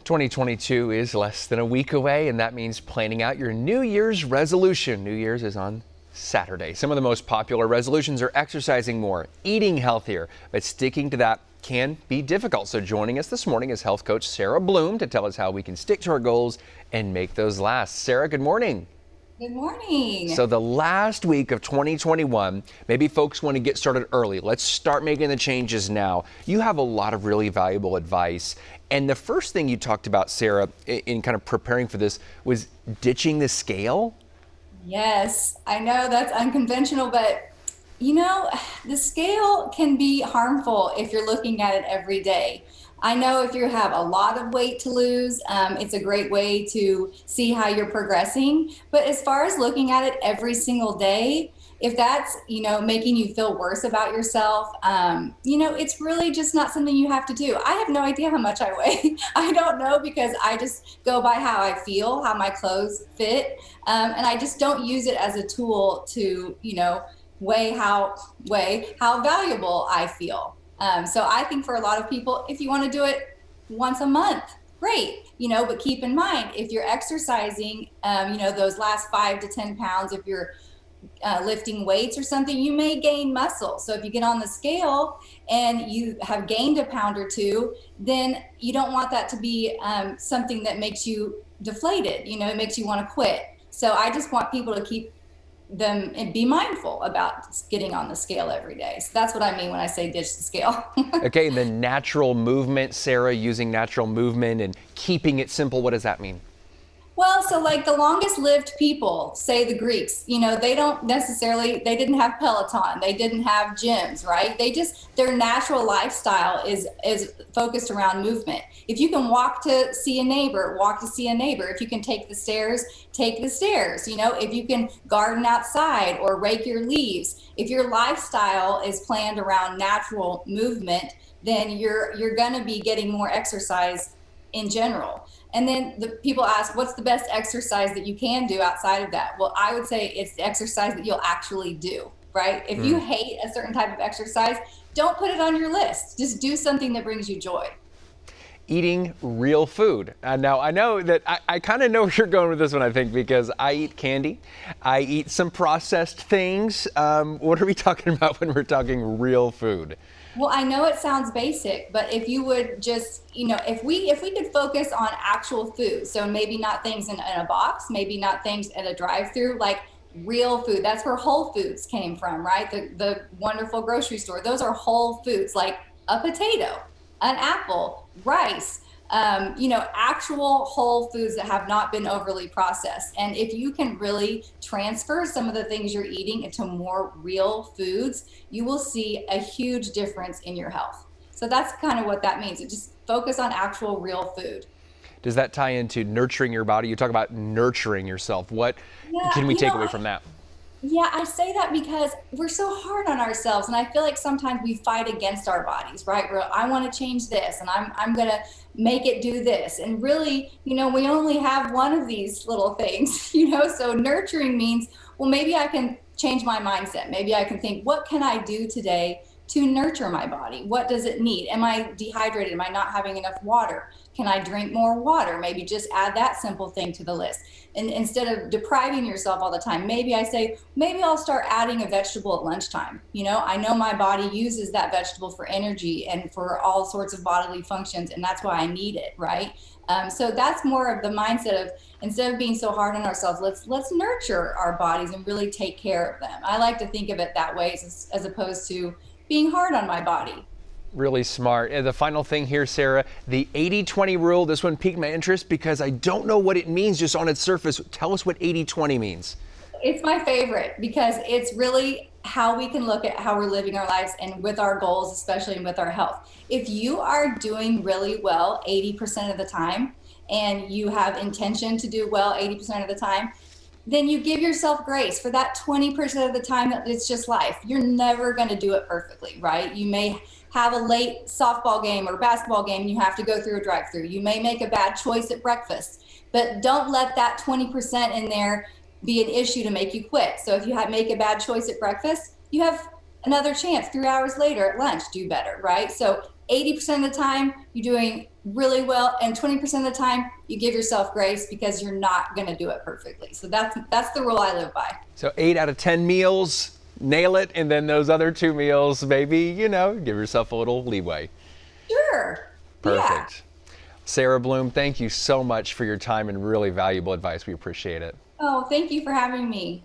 2022 is less than a week away, and that means planning out your New Year's resolution. New Year's is on Saturday. Some of the most popular resolutions are exercising more, eating healthier, but sticking to that can be difficult. So joining us this morning is health coach Sarah Bloom to tell us how we can stick to our goals and make those last. Sarah, good morning. Good morning. So the last week of 2021, maybe folks want to get started early. Let's start making the changes now. You have a lot of really valuable advice. And the first thing you talked about, Sarah, in kind of preparing for this was ditching the scale. Yes, I know that's unconventional, but the scale can be harmful if you're looking at it every day. I know if you have a lot of weight to lose, it's a great way to see how you're progressing. But as far as looking at it every single day, if that's, making you feel worse about yourself, it's really just not something you have to do. I have no idea how much I weigh. I don't know because I just go by how I feel, how my clothes fit. And I just don't use it as a tool to, weigh how valuable I feel. So I think for a lot of people, if you want to do it once a month, great, but keep in mind, if you're exercising, those last 5 to 10 pounds, if you're lifting weights or something, you may gain muscle. So if you get on the scale and you have gained a pound or two, then you don't want that to be something that makes you deflated, it makes you want to quit. So I just want people to keep them and be mindful about getting on the scale every day. So that's what I mean when I say ditch the scale. Okay, and the natural movement, Sarah, using natural movement and keeping it simple, what does that mean? Well, so like the longest lived people, say the Greeks, they didn't have Peloton, they didn't have gyms, right? Their natural lifestyle is focused around movement. If you can walk to see a neighbor, walk to see a neighbor. If you can take the stairs, take the stairs. If you can garden outside or rake your leaves, if your lifestyle is planned around natural movement, then you're going to be getting more exercise in general. And then the people ask, what's the best exercise that you can do outside of that? Well, I would say it's the exercise that you'll actually do, right? If you hate a certain type of exercise, don't put it on your list. Just do something that brings you joy. Eating real food. Now, I know that I kind of know where you're going with this one, I think, because I eat candy. I eat some processed things. What are we talking about when we're talking real food? Well, I know it sounds basic, but if you would just, if we could focus on actual food, so maybe not things in a box, maybe not things at a drive-through, like real food. That's where Whole Foods came from, right? The wonderful grocery store. Those are whole foods, like a potato, an apple, rice, actual whole foods that have not been overly processed. And if you can really transfer some of the things you're eating into more real foods, you will see a huge difference in your health. So that's kind of what that means. Just focus on actual real food. Does that tie into nurturing your body? You talk about nurturing yourself. What can we take away from that? Yeah, I say that because we're so hard on ourselves, and I feel like sometimes we fight against our bodies, right? I want to change this, and I'm going to make it do this. And really, we only have one of these little things, so nurturing means, well, maybe I can change my mindset. Maybe I can think, what can I do today to nurture my body? What does it need? Am I dehydrated? Am I not having enough water? Can I drink more water? Maybe just add that simple thing to the list. And instead of depriving yourself all the time, maybe I say, maybe I'll start adding a vegetable at lunchtime. I know my body uses that vegetable for energy and for all sorts of bodily functions, and that's why I need it, right? So that's more of the mindset of, instead of being so hard on ourselves, let's nurture our bodies and really take care of them. I like to think of it that way as opposed to being hard on my body. Really smart. And the final thing here, Sarah, the 80-20 rule. This one piqued my interest because I don't know what it means just on its surface. Tell us what 80-20 means. It's my favorite because it's really how we can look at how we're living our lives and with our goals, especially with our health. If you are doing really well 80% of the time and you have intention to do well 80% of the time, then you give yourself grace for that 20% of the time that it's just life. You're never going to do it perfectly, right? You may have a late softball game or basketball game and you have to go through a drive-through. You may make a bad choice at breakfast, but don't let that 20% in there be an issue to make you quit. So if you make a bad choice at breakfast, you have another chance 3 hours later at lunch, do better, right? So 80% of the time you're doing really well, and 20% of the time you give yourself grace because you're not going to do it perfectly. So that's the rule I live by. So 8 out of 10 meals, nail it, and then those other 2 meals, maybe, give yourself a little leeway. Sure. Perfect. Sarah Bloom, thank you so much for your time and really valuable advice. We appreciate it. Oh, thank you for having me.